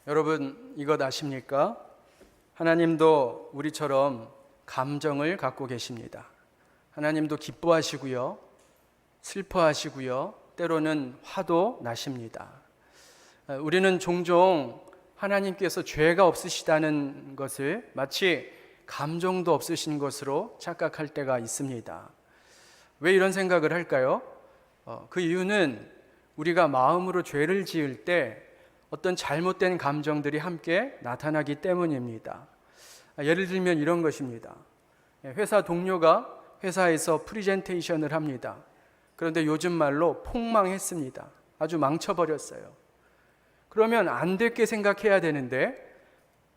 여러분 이것 아십니까? 하나님도 우리처럼 감정을 갖고 계십니다. 하나님도 기뻐하시고요, 슬퍼하시고요, 때로는 화도 나십니다. 우리는 종종 하나님께서 죄가 없으시다는 것을 마치 감정도 없으신 것으로 착각할 때가 있습니다. 왜 이런 생각을 할까요? 그 이유는 우리가 마음으로 죄를 지을 때 어떤 잘못된 감정들이 함께 나타나기 때문입니다. 예를 들면 이런 것입니다. 회사 동료가 회사에서 프리젠테이션을 합니다. 그런데 요즘 말로 폭망했습니다. 아주 망쳐버렸어요. 그러면 안 됐게 생각해야 되는데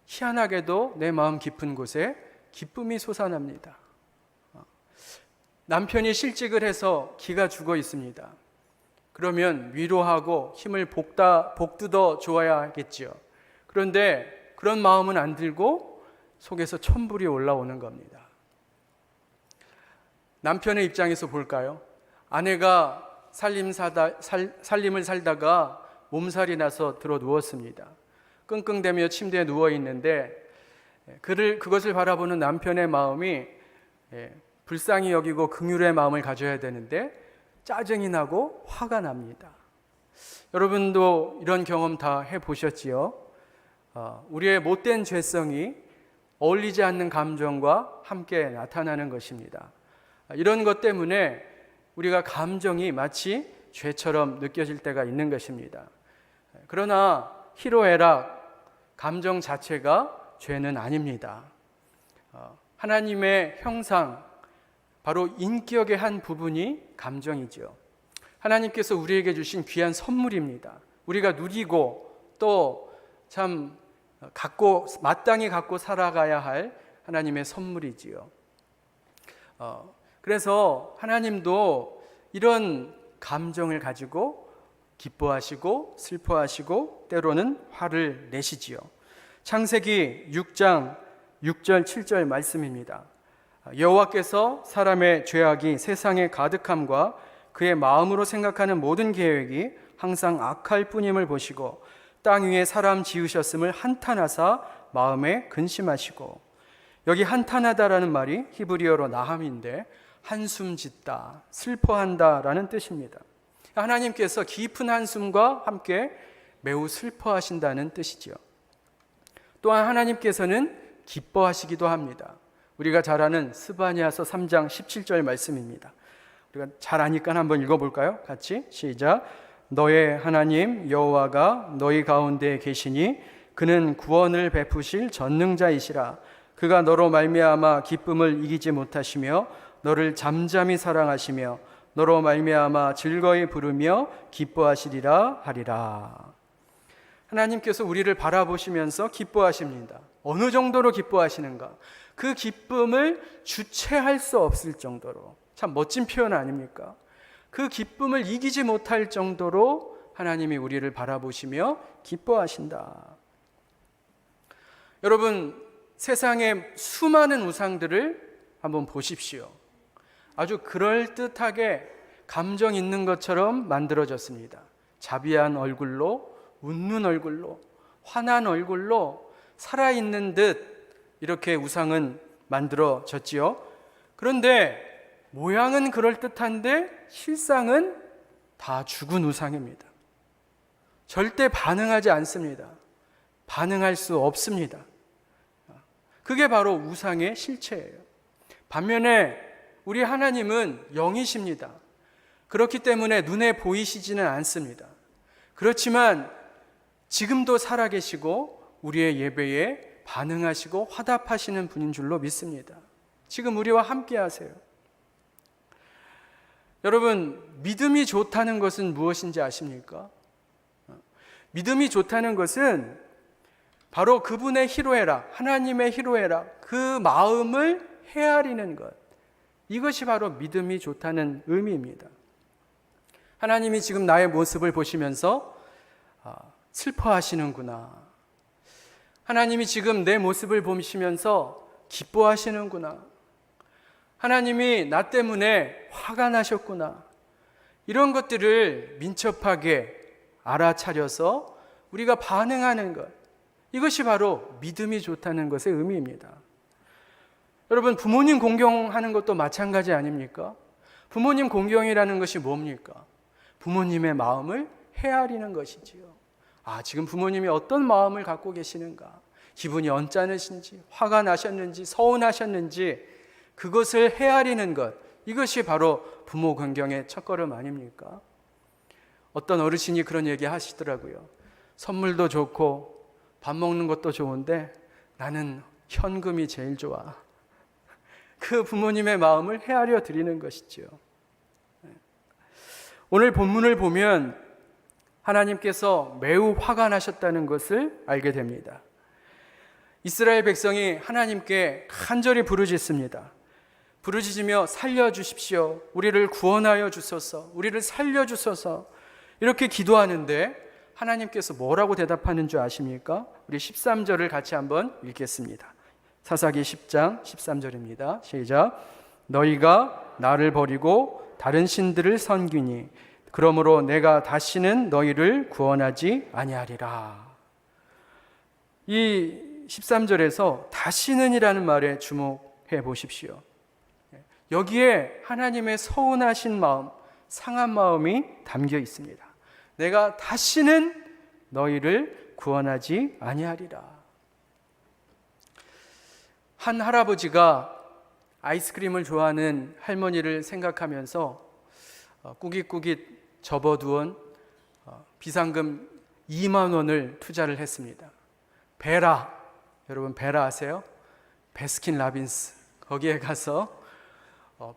희한하게도 내 마음 깊은 곳에 기쁨이 솟아납니다. 남편이 실직을 해서 기가 죽어 있습니다. 그러면 위로하고 힘을 복두더 줘야겠지요. 그런데 그런 마음은 안 들고 속에서 천불이 올라오는 겁니다. 남편의 입장에서 볼까요? 아내가 살림을 살다가 몸살이 나서 들어 누웠습니다. 끙끙대며 침대에 누워 있는데 그것을 바라보는 남편의 마음이 불쌍히 여기고 긍휼의 마음을 가져야 되는데 짜증이 나고 화가 납니다. 여러분도 이런 경험 다 해보셨지요? 우리의 못된 죄성이 어울리지 않는 감정과 함께 나타나는 것입니다. 이런 것 때문에 우리가 감정이 마치 죄처럼 느껴질 때가 있는 것입니다. 그러나 희로애락, 감정 자체가 죄는 아닙니다. 하나님의 형상, 바로 인격의 한 부분이 감정이죠. 하나님께서 우리에게 주신 귀한 선물입니다. 우리가 누리고 또 참 마땅히 갖고 살아가야 할 하나님의 선물이지요. 그래서 하나님도 이런 감정을 가지고 기뻐하시고 슬퍼하시고 때로는 화를 내시지요. 창세기 6장 6절 7절 말씀입니다. 여호와께서 사람의 죄악이 세상에 가득함과 그의 마음으로 생각하는 모든 계획이 항상 악할 뿐임을 보시고 땅 위에 사람 지으셨음을 한탄하사 마음에 근심하시고, 여기 한탄하다라는 말이 히브리어로 나함인데 한숨 짓다, 슬퍼한다라는 뜻입니다. 하나님께서 깊은 한숨과 함께 매우 슬퍼하신다는 뜻이죠. 또한 하나님께서는 기뻐하시기도 합니다. 우리가 잘 아는 스바냐서 3장 17절 말씀입니다. 우리가 잘 아니까 한번 읽어볼까요? 같이 시작. 너의 하나님 여호와가 너희 가운데 계시니 그는 구원을 베푸실 전능자이시라. 그가 너로 말미암아 기쁨을 이기지 못하시며 너를 잠잠히 사랑하시며 너로 말미암아 즐거이 부르며 기뻐하시리라 하리라. 하나님께서 우리를 바라보시면서 기뻐하십니다. 어느 정도로 기뻐하시는가? 그 기쁨을 주체할 수 없을 정도로, 참 멋진 표현 아닙니까? 그 기쁨을 이기지 못할 정도로 하나님이 우리를 바라보시며 기뻐하신다. 여러분, 세상의 수많은 우상들을 한번 보십시오. 아주 그럴듯하게 감정 있는 것처럼 만들어졌습니다. 자비한 얼굴로, 웃는 얼굴로, 환한 얼굴로 살아있는 듯 이렇게 우상은 만들어졌지요. 그런데 모양은 그럴듯한데 실상은 다 죽은 우상입니다. 절대 반응하지 않습니다. 반응할 수 없습니다. 그게 바로 우상의 실체예요. 반면에 우리 하나님은 영이십니다. 그렇기 때문에 눈에 보이시지는 않습니다. 그렇지만 지금도 살아계시고 우리의 예배에 반응하시고 화답하시는 분인 줄로 믿습니다. 지금 우리와 함께 하세요. 여러분, 믿음이 좋다는 것은 무엇인지 아십니까? 믿음이 좋다는 것은 바로 그분의 희로애락, 하나님의 희로애락, 그 마음을 헤아리는 것, 이것이 바로 믿음이 좋다는 의미입니다. 하나님이 지금 나의 모습을 보시면서 슬퍼하시는구나, 하나님이 지금 내 모습을 보시면서 기뻐하시는구나, 하나님이 나 때문에 화가 나셨구나, 이런 것들을 민첩하게 알아차려서 우리가 반응하는 것, 이것이 바로 믿음이 좋다는 것의 의미입니다. 여러분, 부모님 공경하는 것도 마찬가지 아닙니까? 부모님 공경이라는 것이 뭡니까? 부모님의 마음을 헤아리는 것이지요. 지금 부모님이 어떤 마음을 갖고 계시는가? 기분이 언짢으신지, 화가 나셨는지, 서운하셨는지, 그것을 헤아리는 것, 이것이 바로 부모 공경의 첫걸음 아닙니까? 어떤 어르신이 그런 얘기 하시더라고요. 선물도 좋고 밥 먹는 것도 좋은데 나는 현금이 제일 좋아. 그 부모님의 마음을 헤아려 드리는 것이죠. 오늘 본문을 보면 하나님께서 매우 화가 나셨다는 것을 알게 됩니다. 이스라엘 백성이 하나님께 간절히 부르짖습니다. 부르짖으며 살려주십시오. 우리를 구원하여 주소서. 우리를 살려주소서. 이렇게 기도하는데 하나님께서 뭐라고 대답하는 줄 아십니까? 우리 13절을 같이 한번 읽겠습니다. 사사기 10장 13절입니다. 시작. 너희가 나를 버리고 다른 신들을 섬기니 그러므로 내가 다시는 너희를 구원하지 아니하리라. 이 13절에서 다시는이라는 말에 주목해 보십시오. 여기에 하나님의 서운하신 마음, 상한 마음이 담겨 있습니다. 내가 다시는 너희를 구원하지 아니하리라. 한 할아버지가 아이스크림을 좋아하는 할머니를 생각하면서 꾸깃꾸깃 접어두은 비상금 2만 원을 투자를 했습니다. 베라, 여러분 베라 아세요? 베스킨 라빈스, 거기에 가서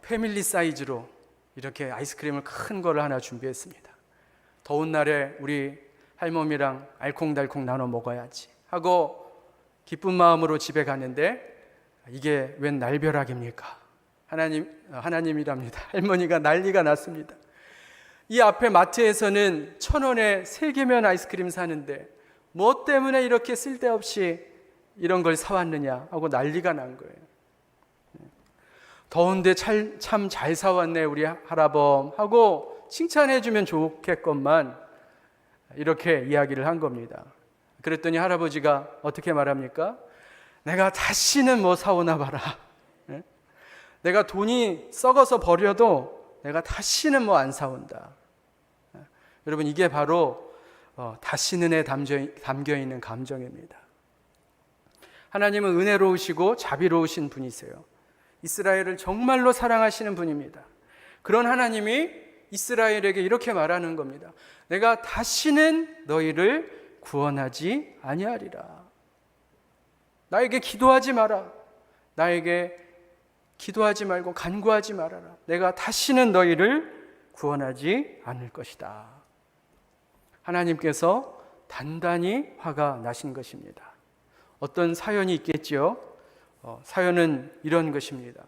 패밀리 사이즈로 이렇게 아이스크림을 큰 거를 하나 준비했습니다. 더운 날에 우리 할머니랑 알콩달콩 나눠 먹어야지 하고 기쁜 마음으로 집에 갔는데 이게 웬 날벼락입니까? 하나님이랍니다. 할머니가 난리가 났습니다. 이 앞에 마트에서는 1,000원에 3개면 아이스크림 사는데 뭐 때문에 이렇게 쓸데없이 이런 걸 사왔느냐 하고 난리가 난 거예요. 더운데 참 잘 사왔네 우리 할아범 하고 칭찬해주면 좋겠건만 이렇게 이야기를 한 겁니다. 그랬더니 할아버지가 어떻게 말합니까? 내가 다시는 뭐 사오나 봐라. 내가 돈이 썩어서 버려도 내가 다시는 뭐 안 사온다. 여러분, 이게 바로 다시는에 담겨 있는 감정입니다. 하나님은 은혜로우시고 자비로우신 분이세요. 이스라엘을 정말로 사랑하시는 분입니다. 그런 하나님이 이스라엘에게 이렇게 말하는 겁니다. 내가 다시는 너희를 구원하지 아니하리라. 나에게 기도하지 마라. 나에게 기도하지 말고 간구하지 말아라. 내가 다시는 너희를 구원하지 않을 것이다. 하나님께서 단단히 화가 나신 것입니다. 어떤 사연이 있겠지요? 사연은 이런 것입니다.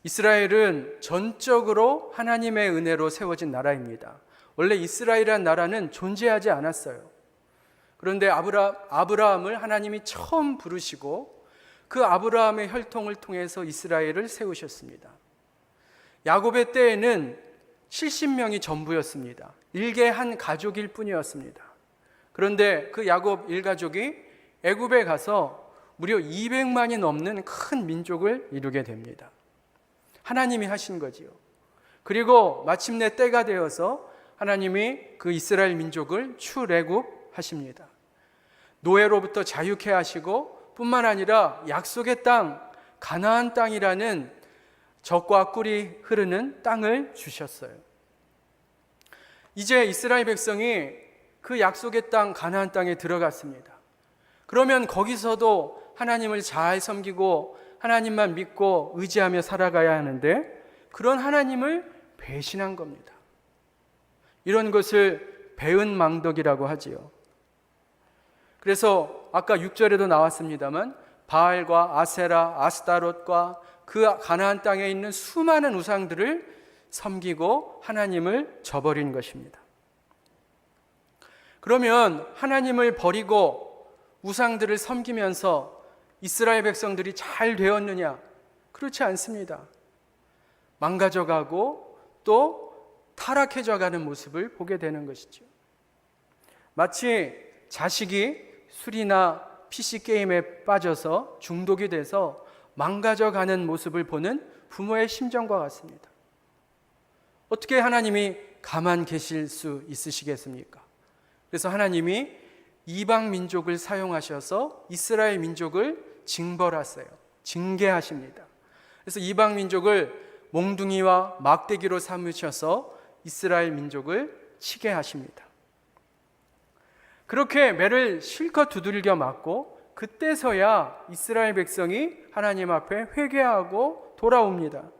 이스라엘은 전적으로 하나님의 은혜로 세워진 나라입니다. 원래 이스라엘이라는 나라는 존재하지 않았어요. 그런데 아브라함을 하나님이 처음 부르시고 그 아브라함의 혈통을 통해서 이스라엘을 세우셨습니다. 야곱의 때에는 70명이 전부였습니다. 일개 한 가족일 뿐이었습니다. 그런데 그 야곱 일가족이 애굽에 가서 무려 200만이 넘는 큰 민족을 이루게 됩니다. 하나님이 하신 거지요. 그리고 마침내 때가 되어서 하나님이 그 이스라엘 민족을 출애굽하십니다. 노예로부터 자유케 하시고 뿐만 아니라 약속의 땅, 가나안 땅이라는 젖과 꿀이 흐르는 땅을 주셨어요. 이제 이스라엘 백성이 그 약속의 땅, 가나안 땅에 들어갔습니다. 그러면 거기서도 하나님을 잘 섬기고 하나님만 믿고 의지하며 살아가야 하는데 그런 하나님을 배신한 겁니다. 이런 것을 배은망덕이라고 하지요. 그래서 아까 6절에도 나왔습니다만 바알과 아세라, 아스타롯과 그 가나안 땅에 있는 수많은 우상들을 섬기고 하나님을 저버린 것입니다. 그러면 하나님을 버리고 우상들을 섬기면서 이스라엘 백성들이 잘 되었느냐? 그렇지 않습니다. 망가져가고 또 타락해져가는 모습을 보게 되는 것이죠. 마치 자식이 술이나 PC 게임에 빠져서 중독이 돼서 망가져가는 모습을 보는 부모의 심정과 같습니다. 어떻게 하나님이 가만 계실 수 있으시겠습니까? 그래서 하나님이 이방 민족을 사용하셔서 이스라엘 민족을 징벌하세요. 징계하십니다. 그래서 이방 민족을 몽둥이와 막대기로 삼으셔서 이스라엘 민족을 치게 하십니다. 그렇게 매를 실컷 두들겨 맞고 그때서야 이스라엘 백성이 하나님 앞에 회개하고 돌아옵니다.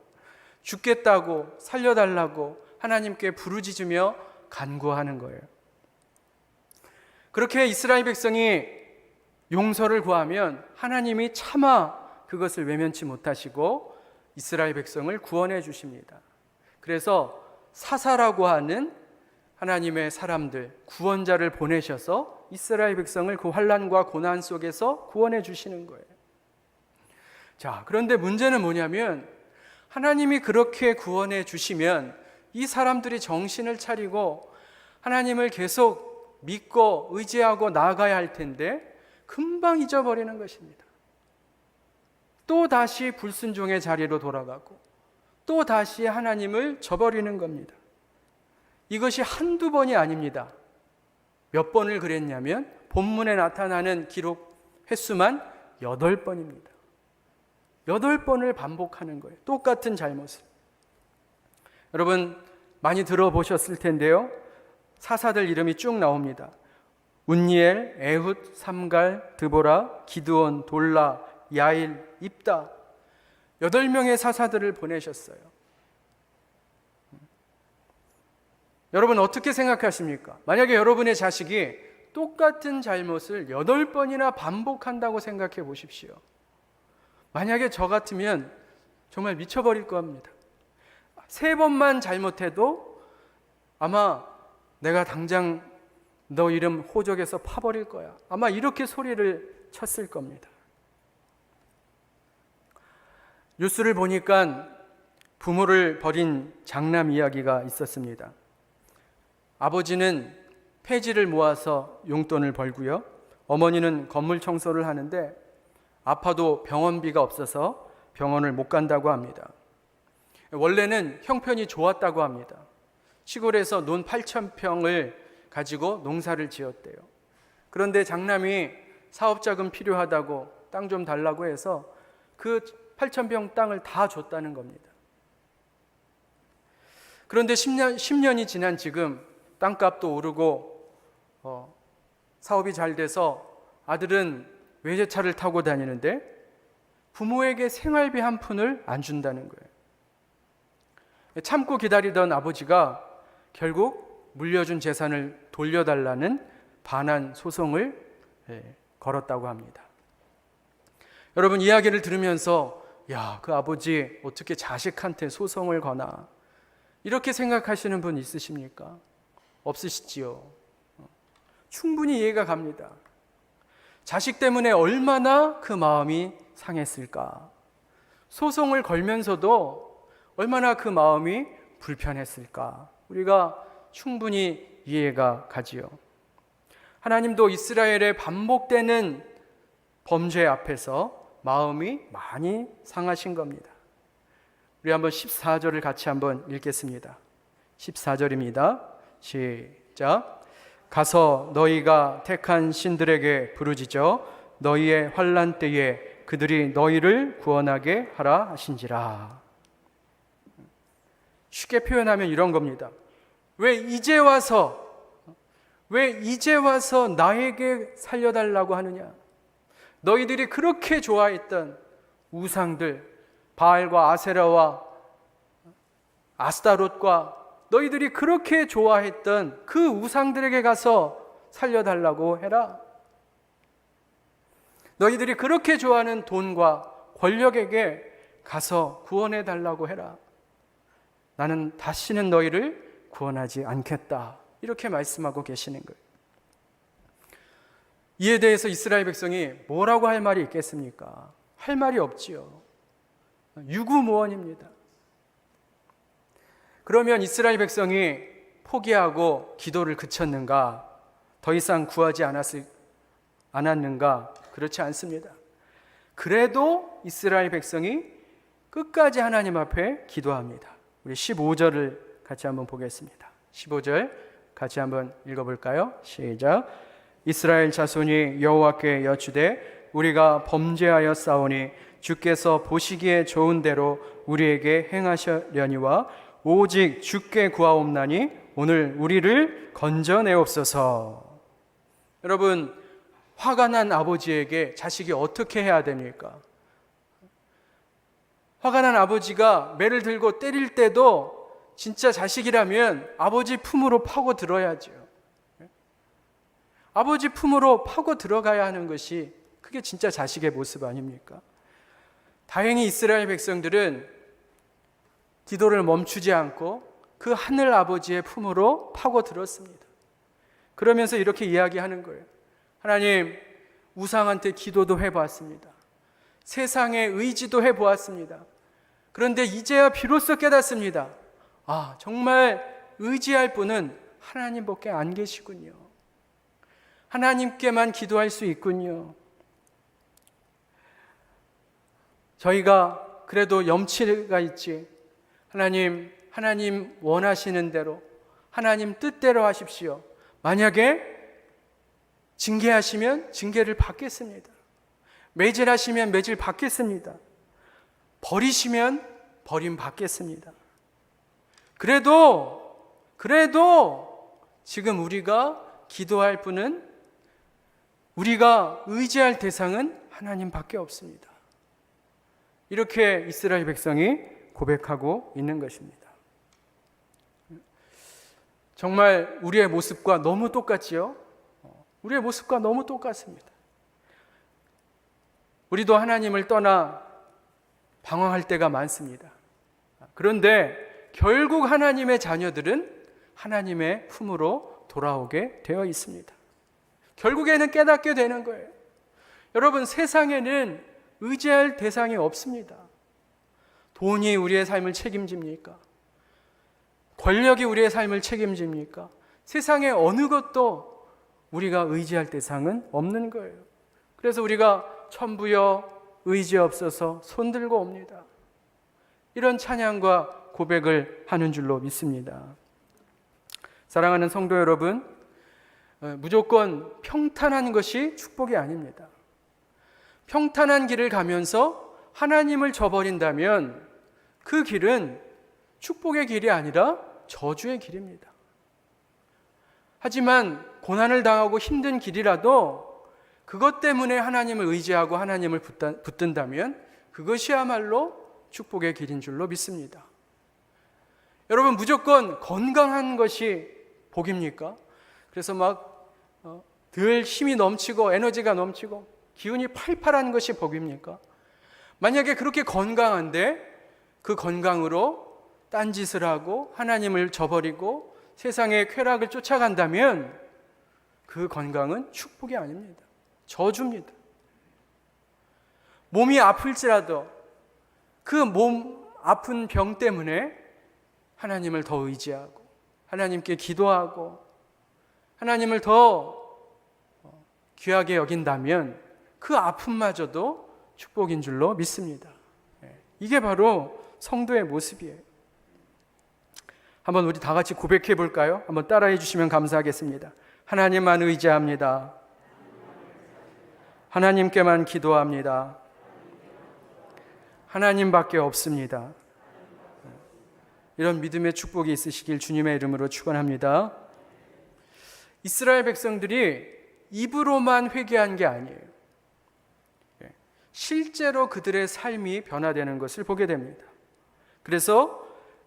죽겠다고 살려달라고 하나님께 부르짖으며 간구하는 거예요. 그렇게 이스라엘 백성이 용서를 구하면 하나님이 차마 그것을 외면치 못하시고 이스라엘 백성을 구원해 주십니다. 그래서 사사라고 하는 하나님의 사람들, 구원자를 보내셔서 이스라엘 백성을 그 환난과 고난 속에서 구원해 주시는 거예요. 자, 그런데 문제는 뭐냐면 하나님이 그렇게 구원해 주시면 이 사람들이 정신을 차리고 하나님을 계속 믿고 의지하고 나아가야 할 텐데 금방 잊어버리는 것입니다. 또 다시 불순종의 자리로 돌아가고 또 다시 하나님을 저버리는 겁니다. 이것이 한두 번이 아닙니다. 몇 번을 그랬냐면 본문에 나타나는 기록 횟수만 8번입니다. 8번을 반복하는 거예요. 똑같은 잘못을. 여러분 많이 들어보셨을 텐데요. 사사들 이름이 쭉 나옵니다. 운니엘, 에훗, 삼갈, 드보라, 기드온, 돌라, 야일, 입다. 8명의 사사들을 보내셨어요. 여러분 어떻게 생각하십니까? 만약에 여러분의 자식이 똑같은 잘못을 8번이나 반복한다고 생각해 보십시오. 만약에 저 같으면 정말 미쳐버릴 겁니다. 3번만 잘못해도 아마 내가 당장 너 이름 호적에서 파버릴 거야. 아마 이렇게 소리를 쳤을 겁니다. 뉴스를 보니까 부모를 버린 장남 이야기가 있었습니다. 아버지는 폐지를 모아서 용돈을 벌고요. 어머니는 건물 청소를 하는데 아파도 병원비가 없어서 병원을 못 간다고 합니다. 원래는 형편이 좋았다고 합니다. 시골에서 논 8,000평을 가지고 농사를 지었대요. 그런데 장남이 사업자금 필요하다고 땅 좀 달라고 해서 그 8,000평 땅을 다 줬다는 겁니다. 그런데 10년이 지난 지금 땅값도 오르고 사업이 잘 돼서 아들은 외제차를 타고 다니는데 부모에게 생활비 한 푼을 안 준다는 거예요. 참고 기다리던 아버지가 결국 물려준 재산을 돌려달라는 반환 소송을 걸었다고 합니다. 여러분 이야기를 들으면서 야, 그 아버지 어떻게 자식한테 소송을 거나 이렇게 생각하시는 분 있으십니까? 없으시지요. 충분히 이해가 갑니다. 자식 때문에 얼마나 그 마음이 상했을까? 소송을 걸면서도 얼마나 그 마음이 불편했을까? 우리가 충분히 이해가 가지요. 하나님도 이스라엘의 반복되는 범죄 앞에서 마음이 많이 상하신 겁니다. 우리 한번 14절을 같이 한번 읽겠습니다. 14절입니다. 시작. 가서 너희가 택한 신들에게 부르짖어 너희의 환난 때에 그들이 너희를 구원하게 하라 하신지라. 쉽게 표현하면 이런 겁니다. 왜 이제 와서 나에게 살려달라고 하느냐? 너희들이 그렇게 좋아했던 우상들, 바알과 아세라와 아스타롯과 너희들이 그렇게 좋아했던 그 우상들에게 가서 살려달라고 해라. 너희들이 그렇게 좋아하는 돈과 권력에게 가서 구원해달라고 해라. 나는 다시는 너희를 구원하지 않겠다. 이렇게 말씀하고 계시는 거예요. 이에 대해서 이스라엘 백성이 뭐라고 할 말이 있겠습니까? 할 말이 없지요. 유구무원입니다. 그러면 이스라엘 백성이 포기하고 기도를 그쳤는가? 더 이상 구하지 않았는가? 그렇지 않습니다. 그래도 이스라엘 백성이 끝까지 하나님 앞에 기도합니다. 우리 15절을 같이 한번 보겠습니다. 15절 같이 한번 읽어볼까요? 시작. 이스라엘 자손이 여호와께 여쭈되 우리가 범죄하여 싸우니 주께서 보시기에 좋은 대로 우리에게 행하시려니와 오직 주께 구하옵나니 오늘 우리를 건져내옵소서. 여러분, 화가 난 아버지에게 자식이 어떻게 해야 됩니까? 화가 난 아버지가 매를 들고 때릴 때도 진짜 자식이라면 아버지 품으로 파고 들어야죠. 아버지 품으로 파고 들어가야 하는 것이 그게 진짜 자식의 모습 아닙니까? 다행히 이스라엘 백성들은 기도를 멈추지 않고 그 하늘 아버지의 품으로 파고 들었습니다. 그러면서 이렇게 이야기하는 거예요. 하나님, 우상한테 기도도 해보았습니다. 세상의 의지도 해보았습니다. 그런데 이제야 비로소 깨닫습니다. 아, 정말 의지할 분은 하나님밖에 안 계시군요. 하나님께만 기도할 수 있군요. 저희가 그래도 염치가 있지. 하나님 원하시는 대로, 하나님 뜻대로 하십시오. 만약에 징계하시면 징계를 받겠습니다. 매질하시면 매질 받겠습니다. 버리시면 버림 받겠습니다. 그래도 지금 우리가 기도할 분은, 우리가 의지할 대상은 하나님밖에 없습니다. 이렇게 이스라엘 백성이 고백하고 있는 것입니다. 정말 우리의 모습과 너무 똑같지요? 우리의 모습과 너무 똑같습니다. 우리도 하나님을 떠나 방황할 때가 많습니다. 그런데 결국 하나님의 자녀들은 하나님의 품으로 돌아오게 되어 있습니다. 결국에는 깨닫게 되는 거예요. 여러분, 세상에는 의지할 대상이 없습니다. 돈이 우리의 삶을 책임집니까? 권력이 우리의 삶을 책임집니까? 세상의 어느 것도 우리가 의지할 대상은 없는 거예요. 그래서 우리가 천부여 의지 없어서 손들고 옵니다. 이런 찬양과 고백을 하는 줄로 믿습니다. 사랑하는 성도 여러분, 무조건 평탄한 것이 축복이 아닙니다. 평탄한 길을 가면서 하나님을 저버린다면 그 길은 축복의 길이 아니라 저주의 길입니다. 하지만 고난을 당하고 힘든 길이라도 그것 때문에 하나님을 의지하고 하나님을 붙든다면 그것이야말로 축복의 길인 줄로 믿습니다. 여러분, 무조건 건강한 것이 복입니까? 그래서 늘 힘이 넘치고 에너지가 넘치고 기운이 팔팔한 것이 복입니까? 만약에 그렇게 건강한데 그 건강으로 딴짓을 하고 하나님을 저버리고 세상의 쾌락을 쫓아간다면 그 건강은 축복이 아닙니다. 저주입니다. 몸이 아플지라도 그 몸 아픈 병 때문에 하나님을 더 의지하고 하나님께 기도하고 하나님을 더 귀하게 여긴다면 그 아픔마저도 축복인 줄로 믿습니다. 이게 바로 성도의 모습이에요. 한번 우리 다 같이 고백해 볼까요? 한번 따라해 주시면 감사하겠습니다. 하나님만 의지합니다. 하나님께만 기도합니다. 하나님밖에 없습니다. 이런 믿음의 축복이 있으시길 주님의 이름으로 축원합니다. 이스라엘 백성들이 입으로만 회개한 게 아니에요. 실제로 그들의 삶이 변화되는 것을 보게 됩니다. 그래서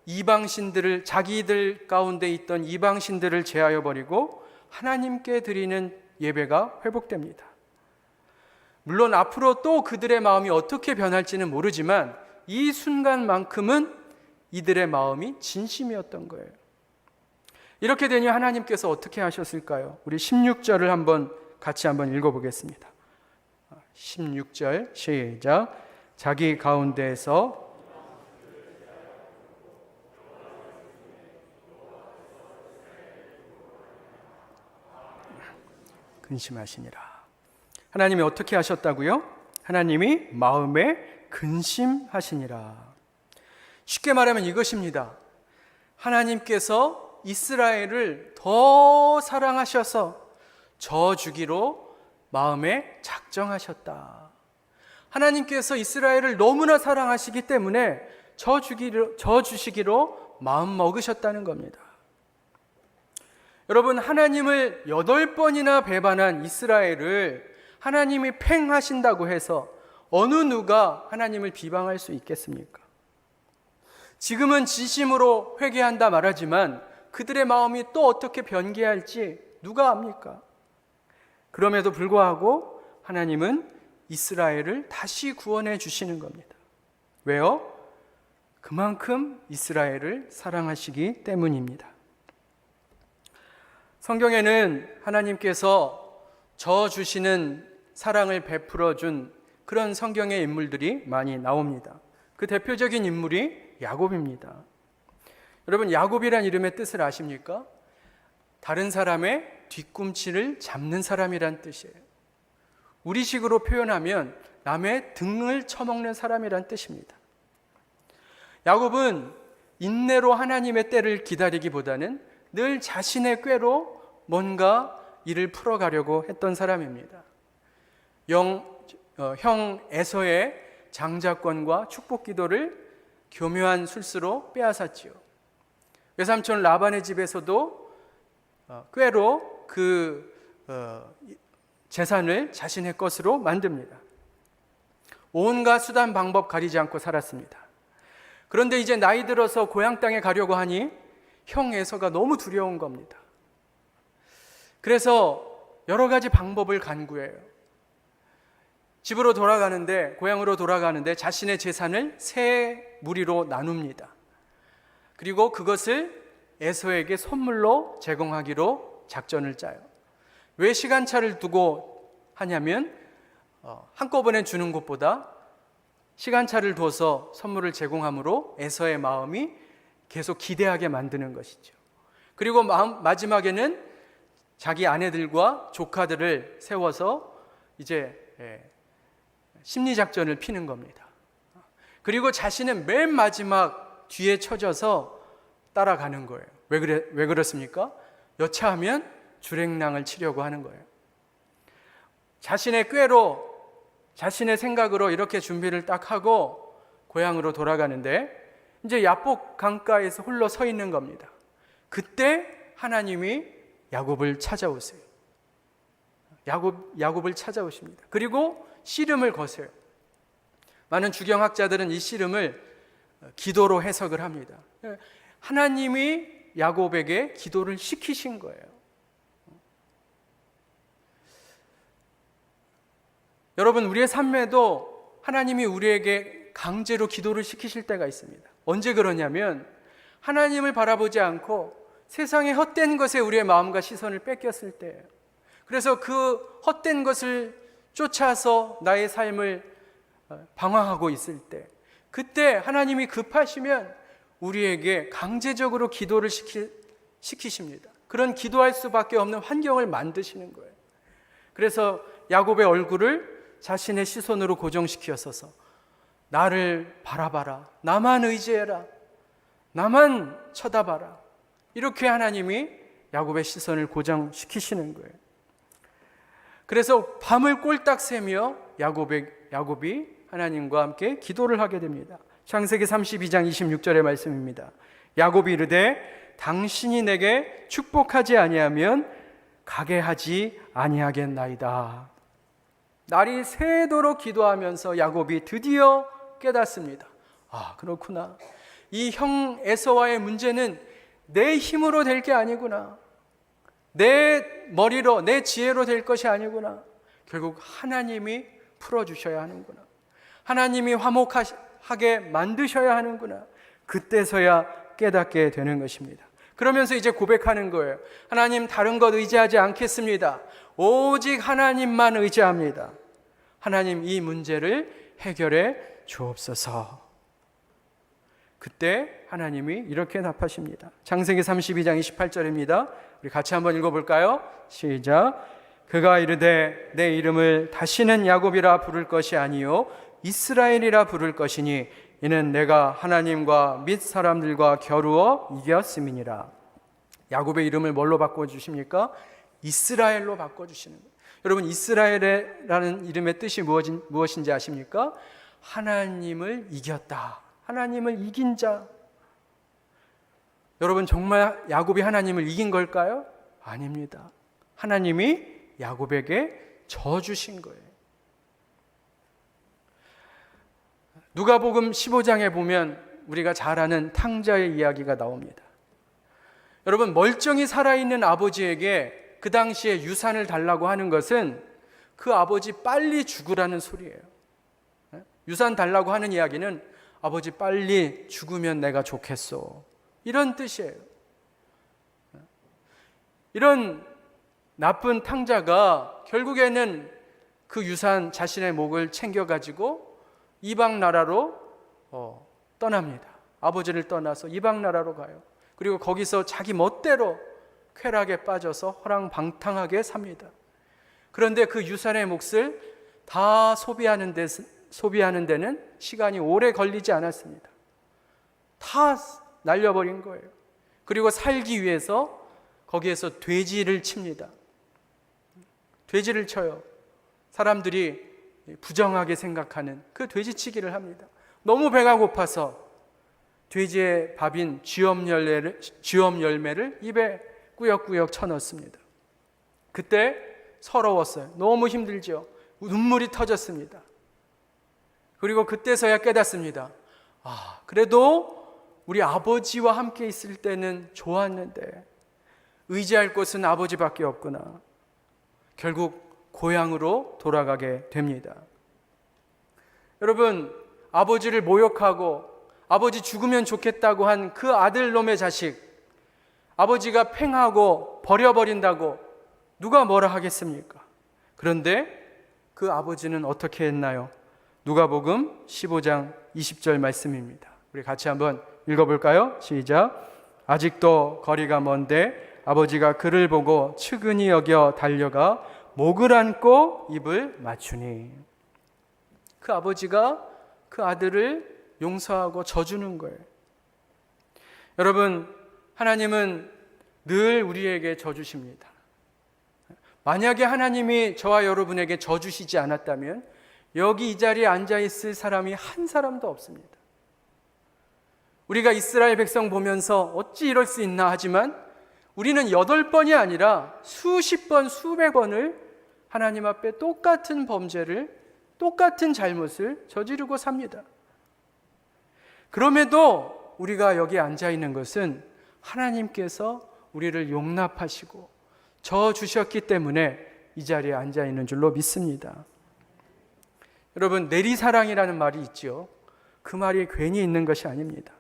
이방신들을, 자기들 가운데 있던 이방신들을 제하여 버리고 하나님께 드리는 예배가 회복됩니다. 물론 앞으로 또 그들의 마음이 어떻게 변할지는 모르지만 이 순간만큼은 이들의 마음이 진심이었던 거예요. 이렇게 되니 하나님께서 어떻게 하셨을까요? 우리 16절을 같이 한번 읽어보겠습니다. 16절 시작. 자기 가운데에서 근심하시니라. 하나님이 어떻게 하셨다고요? 하나님이 마음에 근심하시니라. 쉽게 말하면 이것입니다. 하나님께서 이스라엘을 더 사랑하셔서 저 주기로 마음에 작정하셨다. 하나님께서 이스라엘을 너무나 사랑하시기 때문에 저 주시기로 마음 먹으셨다는 겁니다. 여러분, 하나님을 8번이나 배반한 이스라엘을 하나님이 팽하신다고 해서 어느 누가 하나님을 비방할 수 있겠습니까? 지금은 진심으로 회개한다 말하지만 그들의 마음이 또 어떻게 변개할지 누가 압니까? 그럼에도 불구하고 하나님은 이스라엘을 다시 구원해 주시는 겁니다. 왜요? 그만큼 이스라엘을 사랑하시기 때문입니다. 성경에는 하나님께서 저 주시는 사랑을 베풀어 준 그런 성경의 인물들이 많이 나옵니다. 그 대표적인 인물이 야곱입니다. 여러분, 야곱이란 이름의 뜻을 아십니까? 다른 사람의 뒤꿈치를 잡는 사람이란 뜻이에요. 우리식으로 표현하면 남의 등을 쳐먹는 사람이란 뜻입니다. 야곱은 인내로 하나님의 때를 기다리기보다는 늘 자신의 꾀로 뭔가 일을 풀어가려고 했던 사람입니다. 형 에서의 장자권과 축복 기도를 교묘한 술수로 빼앗았지요. 외삼촌 라반의 집에서도 꾀로 그 재산을 자신의 것으로 만듭니다. 온갖 수단 방법 가리지 않고 살았습니다. 그런데 이제 나이 들어서 고향 땅에 가려고 하니 형 에서가 너무 두려운 겁니다. 그래서 여러 가지 방법을 간구해요. 집으로 돌아가는데, 고향으로 돌아가는데 자신의 재산을 세 무리로 나눕니다. 그리고 그것을 에서에게 선물로 제공하기로 작전을 짜요. 왜 시간차를 두고 하냐면 한꺼번에 주는 것보다 시간차를 둬서 선물을 제공함으로 에서의 마음이 계속 기대하게 만드는 것이죠. 그리고 마지막에는 자기 아내들과 조카들을 세워서 이제 심리작전을 피는 겁니다. 그리고 자신은 맨 마지막 뒤에 쳐져서 따라가는 거예요. 왜 그렇습니까? 여차하면 주랭랑을 치려고 하는 거예요. 자신의 꾀로, 자신의 생각으로 이렇게 준비를 딱 하고 고향으로 돌아가는데 이제 야복 강가에서 홀로 서 있는 겁니다. 그때 하나님이 야곱을 찾아오세요. 야곱을 찾아오십니다. 그리고 씨름을 거세요. 많은 주경학자들은 이 씨름을 기도로 해석을 합니다. 하나님이 야곱에게 기도를 시키신 거예요. 여러분, 우리의 삶에도 하나님이 우리에게 강제로 기도를 시키실 때가 있습니다. 언제 그러냐면 하나님을 바라보지 않고 세상의 헛된 것에 우리의 마음과 시선을 뺏겼을 때예요. 그래서 그 헛된 것을 쫓아서 나의 삶을 방황하고 있을 때, 그때 하나님이 급하시면 우리에게 강제적으로 기도를 시키십니다. 그런 기도할 수밖에 없는 환경을 만드시는 거예요. 그래서 야곱의 얼굴을 자신의 시선으로 고정시켜서서 나를 바라봐라, 나만 의지해라, 나만 쳐다봐라, 이렇게 하나님이 야곱의 시선을 고정시키시는 거예요. 그래서 밤을 꼴딱 새며 야곱이 하나님과 함께 기도를 하게 됩니다. 창세기 32장 26절의 말씀입니다. 야곱이 이르되 당신이 내게 축복하지 아니하면 가게 하지 아니하겠나이다. 날이 새도록 기도하면서 야곱이 드디어 깨닫습니다. 아, 그렇구나. 이 형 에서와의 문제는 내 힘으로 될 게 아니구나. 내 머리로, 내 지혜로 될 것이 아니구나. 결국 하나님이 풀어주셔야 하는구나. 하나님이 화목하게 만드셔야 하는구나. 그때서야 깨닫게 되는 것입니다. 그러면서 이제 고백하는 거예요. 하나님, 다른 것 의지하지 않겠습니다. 오직 하나님만 의지합니다. 하나님, 이 문제를 해결해 주옵소서. 그때 하나님이 이렇게 답하십니다. 창세기 32장 28절입니다. 우리 같이 한번 읽어볼까요? 시작. 그가 이르되 내 이름을 다시는 야곱이라 부를 것이 아니요 이스라엘이라 부를 것이니 이는 내가 하나님과 및 사람들과 겨루어 이겼음이니라. 야곱의 이름을 뭘로 바꿔주십니까? 이스라엘로 바꿔주시는 거예요. 여러분, 이스라엘이라는 이름의 뜻이 무엇인지 아십니까? 하나님을 이겼다, 하나님을 이긴 자. 여러분, 정말 야곱이 하나님을 이긴 걸까요? 아닙니다. 하나님이 야곱에게 져 주신 거예요. 누가복음 15장에 보면 우리가 잘 아는 탕자의 이야기가 나옵니다. 여러분, 멀쩡히 살아있는 아버지에게 그 당시에 유산을 달라고 하는 것은 그 아버지 빨리 죽으라는 소리예요. 유산 달라고 하는 이야기는 아버지 빨리 죽으면 내가 좋겠소, 이런 뜻이에요. 이런 나쁜 탕자가 결국에는 그 유산, 자신의 목을 챙겨가지고 이방 나라로 떠납니다. 아버지를 떠나서 이방 나라로 가요. 그리고 거기서 자기 멋대로 쾌락에 빠져서 허랑방탕하게 삽니다. 그런데 그 유산의 몫을 다 소비하는 데는 시간이 오래 걸리지 않았습니다. 다 날려버린 거예요. 그리고 살기 위해서 거기에서 돼지를 칩니다. 돼지를 쳐요. 사람들이 부정하게 생각하는 그 돼지치기를 합니다. 너무 배가 고파서 돼지의 밥인 쥐엄 열매를 입에 꾸역꾸역 쳐넣습니다. 그때 서러웠어요. 너무 힘들죠. 눈물이 터졌습니다. 그리고 그때서야 깨닫습니다. 그래도 우리 아버지와 함께 있을 때는 좋았는데 의지할 곳은 아버지밖에 없구나. 결국 고향으로 돌아가게 됩니다. 여러분, 아버지를 모욕하고 아버지 죽으면 좋겠다고 한 그 아들놈의 자식, 아버지가 팽하고 버려버린다고 누가 뭐라 하겠습니까? 그런데 그 아버지는 어떻게 했나요? 누가복음 15장 20절 말씀입니다. 우리 같이 한번 읽어볼까요? 시작. 아직도 거리가 먼데 아버지가 그를 보고 측은히 여겨 달려가 목을 안고 입을 맞추니. 그 아버지가 그 아들을 용서하고 져주는 거예요. 여러분, 하나님은 늘 우리에게 져주십니다. 만약에 하나님이 저와 여러분에게 져주시지 않았다면 여기 이 자리에 앉아있을 사람이 한 사람도 없습니다. 우리가 이스라엘 백성 보면서 어찌 이럴 수 있나 하지만 우리는 8번이 아니라 수십 번, 수백 번을 하나님 앞에 똑같은 범죄를, 똑같은 잘못을 저지르고 삽니다. 그럼에도 우리가 여기 앉아있는 것은 하나님께서 우리를 용납하시고 저 주셨기 때문에 이 자리에 앉아있는 줄로 믿습니다. 여러분, 내리사랑이라는 말이 있죠. 그 말이 괜히 있는 것이 아닙니다.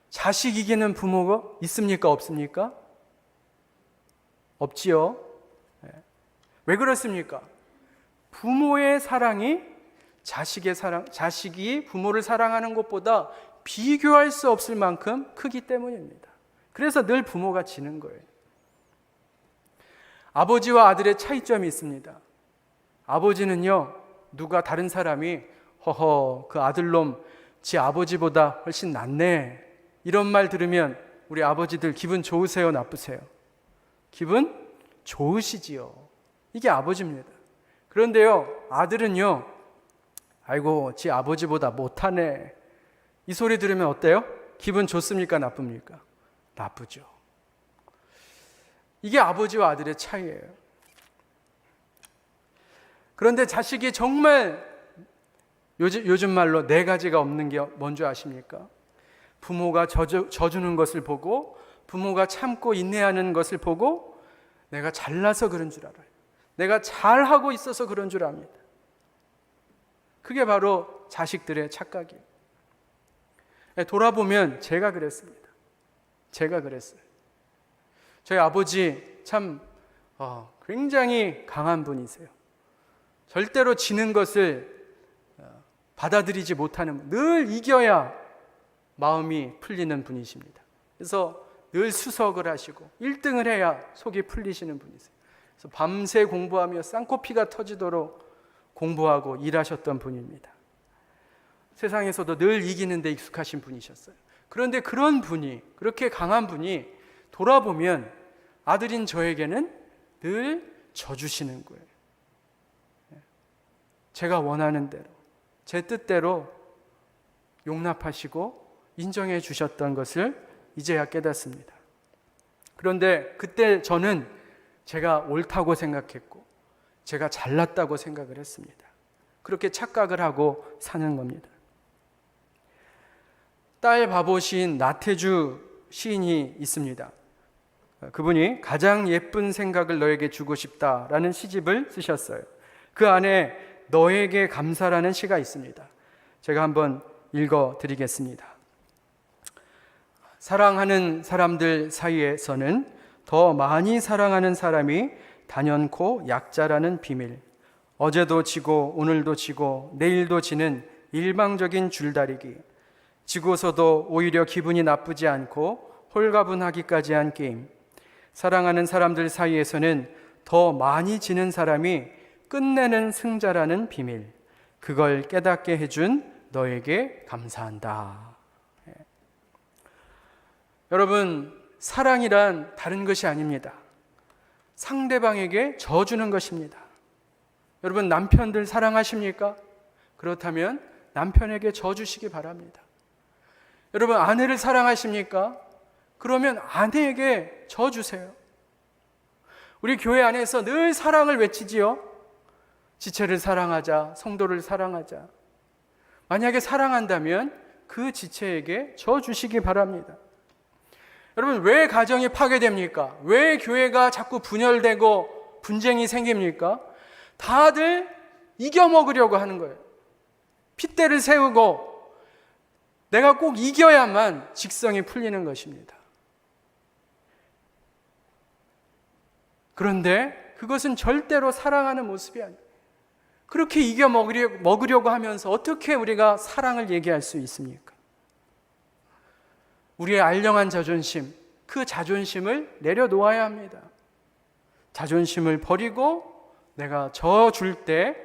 자식 이기는 부모가 있습니까? 없습니까? 없지요. 왜 그렇습니까? 부모의 사랑이 자식이 부모를 사랑하는 것보다 비교할 수 없을 만큼 크기 때문입니다. 그래서 늘 부모가 지는 거예요. 아버지와 아들의 차이점이 있습니다. 아버지는요, 다른 사람이 그 아들놈 지 아버지보다 훨씬 낫네, 이런 말 들으면 우리 아버지들 기분 좋으세요? 나쁘세요? 기분 좋으시지요. 이게 아버지입니다. 그런데요, 아들은요, 아이고 지 아버지보다 못하네, 이 소리 들으면 어때요? 기분 좋습니까? 나쁩니까? 나쁘죠. 이게 아버지와 아들의 차이예요. 그런데 자식이 정말 요즘 말로 4가지가 없는 게 뭔지 아십니까? 부모가 져주는 것을 보고, 부모가 참고 인내하는 것을 보고 내가 잘나서 그런 줄 알아요. 내가 잘하고 있어서 그런 줄 압니다. 그게 바로 자식들의 착각이에요. 돌아보면 제가 그랬습니다. 제가 그랬어요. 저희 아버지 참 굉장히 강한 분이세요. 절대로 지는 것을 받아들이지 못하는 분, 늘 이겨야 마음이 풀리는 분이십니다. 그래서 늘 수석을 하시고 1등을 해야 속이 풀리시는 분이세요. 그래서 밤새 공부하며 쌍코피가 터지도록 공부하고 일하셨던 분입니다. 세상에서도 늘 이기는 데 익숙하신 분이셨어요. 그런데 그런 분이, 그렇게 강한 분이 돌아보면 아들인 저에게는 늘 져주시는 거예요. 제가 원하는 대로, 제 뜻대로 용납하시고 인정해 주셨던 것을 이제야 깨닫습니다. 그런데 그때 저는 제가 옳다고 생각했고 제가 잘났다고 생각을 했습니다. 그렇게 착각을 하고 사는 겁니다. 딸 바보 시인 나태주 시인이 있습니다. 그분이 가장 예쁜 생각을 너에게 주고 싶다라는 시집을 쓰셨어요. 그 안에 너에게 감사라는 시가 있습니다. 제가 한번 읽어드리겠습니다. 사랑하는 사람들 사이에서는 더 많이 사랑하는 사람이 단연코 약자라는 비밀. 어제도 지고 오늘도 지고 내일도 지는 일방적인 줄다리기. 지고서도 오히려 기분이 나쁘지 않고 홀가분하기까지 한 게임. 사랑하는 사람들 사이에서는 더 많이 지는 사람이 끝내는 승자라는 비밀. 그걸 깨닫게 해준 너에게 감사한다. 여러분, 사랑이란 다른 것이 아닙니다. 상대방에게 져주는 것입니다. 여러분, 남편들 사랑하십니까? 그렇다면 남편에게 져주시기 바랍니다. 여러분, 아내를 사랑하십니까? 그러면 아내에게 져주세요. 우리 교회 안에서 늘 사랑을 외치지요. 지체를 사랑하자, 성도를 사랑하자. 만약에 사랑한다면 그 지체에게 져주시기 바랍니다. 여러분, 왜 가정이 파괴됩니까? 왜 교회가 자꾸 분열되고 분쟁이 생깁니까? 다들 이겨먹으려고 하는 거예요. 핏대를 세우고 내가 꼭 이겨야만 직성이 풀리는 것입니다. 그런데 그것은 절대로 사랑하는 모습이 아니에요. 그렇게 이겨먹으려고 하면서 어떻게 우리가 사랑을 얘기할 수 있습니까? 우리의 알량한 자존심, 그 자존심을 내려놓아야 합니다. 자존심을 버리고 내가 져줄 때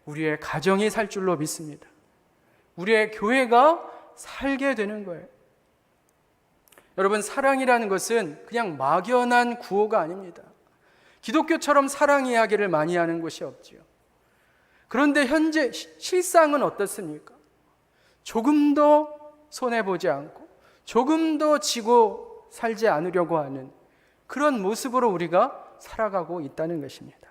우리의 가정이 살 줄로 믿습니다. 우리의 교회가 살게 되는 거예요. 여러분, 사랑이라는 것은 그냥 막연한 구호가 아닙니다. 기독교처럼 사랑 이야기를 많이 하는 곳이 없지요. 그런데 현재 실상은 어떻습니까? 조금도 손해보지 않고 조금도 지고 살지 않으려고 하는 그런 모습으로 우리가 살아가고 있다는 것입니다.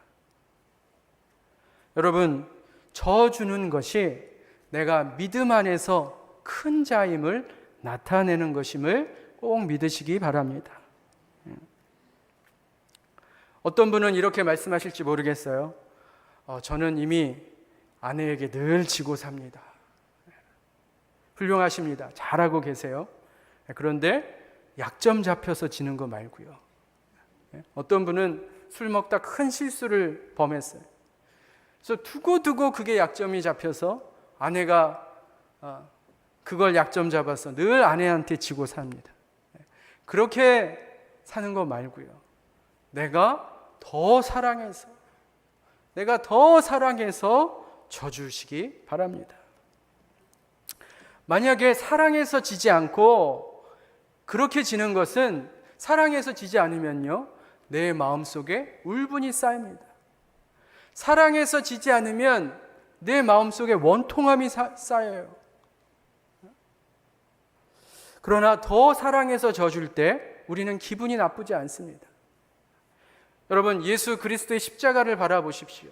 여러분, 져주는 것이 내가 믿음 안에서 큰 자임을 나타내는 것임을 꼭 믿으시기 바랍니다. 어떤 분은 이렇게 말씀하실지 모르겠어요. 저는 이미 아내에게 늘 지고 삽니다. 훌륭하십니다. 잘하고 계세요. 그런데 약점 잡혀서 지는 거 말고요. 어떤 분은 술 먹다 큰 실수를 범했어요. 그래서 두고두고 그게 약점이 잡혀서 아내가 그걸 약점 잡아서 늘 아내한테 지고 삽니다. 그렇게 사는 거 말고요. 내가 더 사랑해서 져주시기 바랍니다. 만약에 사랑해서 지지 않고 그렇게 지는 것은 사랑해서 지지 않으면요, 내 마음속에 울분이 쌓입니다. 사랑해서 지지 않으면 내 마음속에 원통함이 쌓여요. 그러나 더 사랑해서 져줄 때 우리는 기분이 나쁘지 않습니다. 여러분, 예수 그리스도의 십자가를 바라보십시오.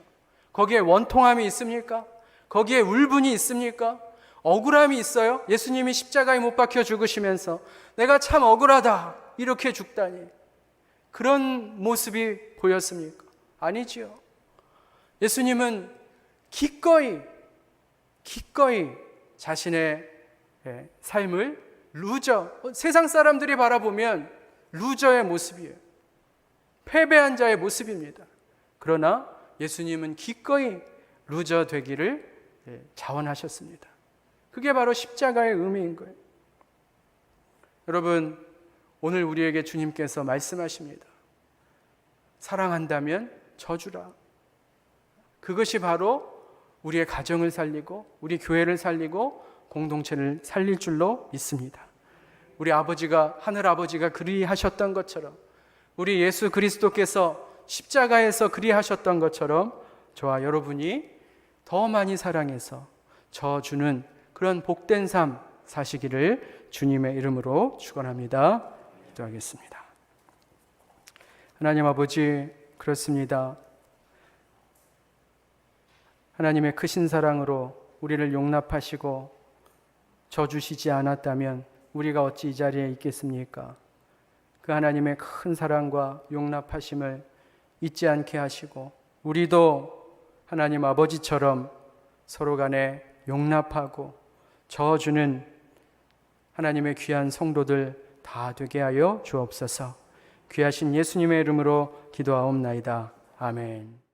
거기에 원통함이 있습니까? 거기에 울분이 있습니까? 억울함이 있어요? 예수님이 십자가에 못 박혀 죽으시면서 내가 참 억울하다 이렇게 죽다니, 그런 모습이 보였습니까? 아니지요. 예수님은 기꺼이 자신의 삶을 세상 사람들이 바라보면 루저의 모습이에요. 패배한 자의 모습입니다. 그러나 예수님은 기꺼이 루저 되기를 자원하셨습니다. 그게 바로 십자가의 의미인 거예요. 여러분, 오늘 우리에게 주님께서 말씀하십니다. 사랑한다면 져주라. 그것이 바로 우리의 가정을 살리고 우리 교회를 살리고 공동체를 살릴 줄로 믿습니다. 우리 아버지가, 하늘 아버지가 그리하셨던 것처럼, 우리 예수 그리스도께서 십자가에서 그리하셨던 것처럼 저와 여러분이 더 많이 사랑해서 져주는 그런 복된 삶 사시기를 주님의 이름으로 축원합니다. 기도하겠습니다. 하나님 아버지, 그렇습니다. 하나님의 크신 사랑으로 우리를 용납하시고 져주시지 않았다면 우리가 어찌 이 자리에 있겠습니까? 그 하나님의 큰 사랑과 용납하심을 잊지 않게 하시고 우리도 하나님 아버지처럼 서로 간에 용납하고 져주는 하나님의 귀한 성도들 다 되게 하여 주옵소서. 귀하신 예수님의 이름으로 기도하옵나이다. 아멘.